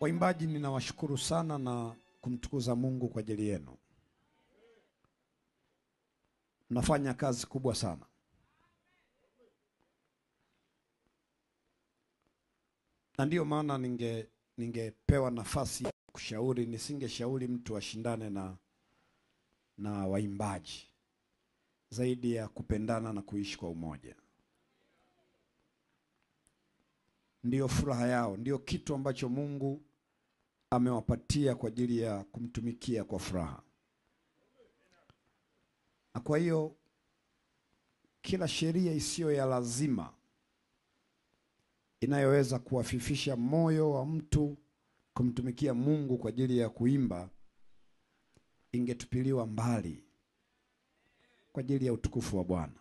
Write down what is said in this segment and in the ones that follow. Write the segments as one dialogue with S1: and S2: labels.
S1: Waimbaji, ninawashukuru sana na kumtukuza Mungu kwa ajili yenu. Mnafanya kazi kubwa sana. Na ndio maana ningepewa nafasi ya kushauri, nisingeshauri mtu ashindane na waimbaji zaidi ya kupendana na kuishi kwa umoja. Ndio furaha yao, ndio kitu ambacho Mungu amewapatia kwa ajili ya kumtumikia kwa furaha. Na kwa hiyo kila sheria isiyo ya lazima inayoweza kuwafifisha moyo wa mtu kumtumikia Mungu kwa ajili ya kuimba ingetupiliwa mbali kwa ajili ya utukufu wa Bwana.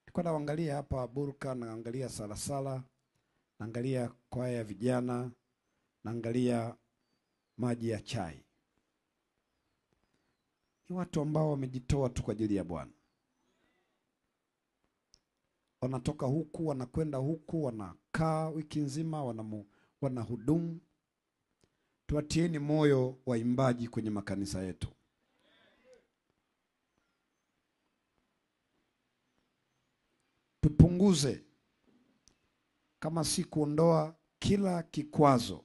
S1: Nilikuwa naangalia hapa Burka, naangalia Salasala, naangalia kwaya ya vijana, naangalia maji ya chai. Ni watu ambao wamejitoa tu kwa ajili ya Bwana. Wanatoka huku, wanakwenda huku, wanakaa wiki nzima, wanahudumu. Tuwatieni moyo waimbaji kwenye makanisa yetu. Tupunguze, kama si kuondoa, kila kikwazo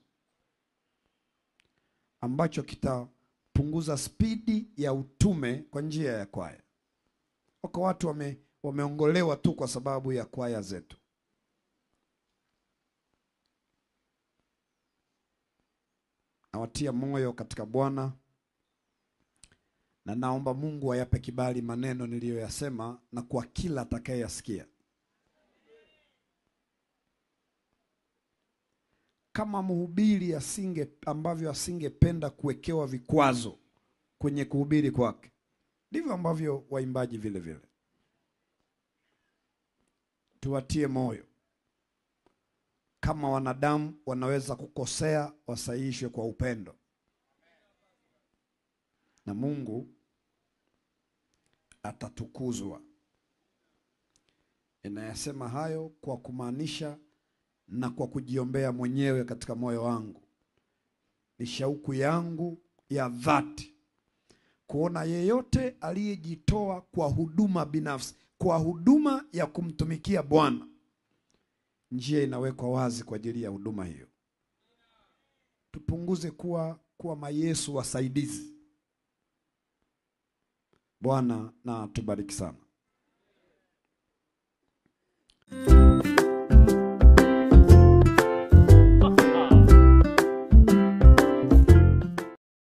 S1: ambacho kitapunguza spidi ya utume kwa njia ya kwaya. Wako watu wameongolewa tu kwa sababu ya kwaya zetu. Nawatia moyo katika Bwana, na naomba Mungu ayape kibali maneno niliyoyasema na kwa kila atakayeyasikia. Kama mhubiri ambavyo asingependa kuwekewa vikwazo kwenye kuhubiri kwake, ndivyo ambavyo waimbaji vile vile. Tuwatie moyo. Kama wanadamu wanaweza kukosea, wasahihishwe kwa upendo. Na Mungu atatukuzwa. Ninayasema hayo kwa kumaanisha na kwa kujiombea mwenyewe katika moyo wangu. Ni shauku yangu ya dhati kuona yeyote aliyejitoa kwa huduma binafsi, kwa huduma ya kumtumikia Bwana, njia inawekwa wazi kwa ajili ya huduma hiyo. Tupunguze kuwa mayesu wasaidizi. Bwana na tubariki sana.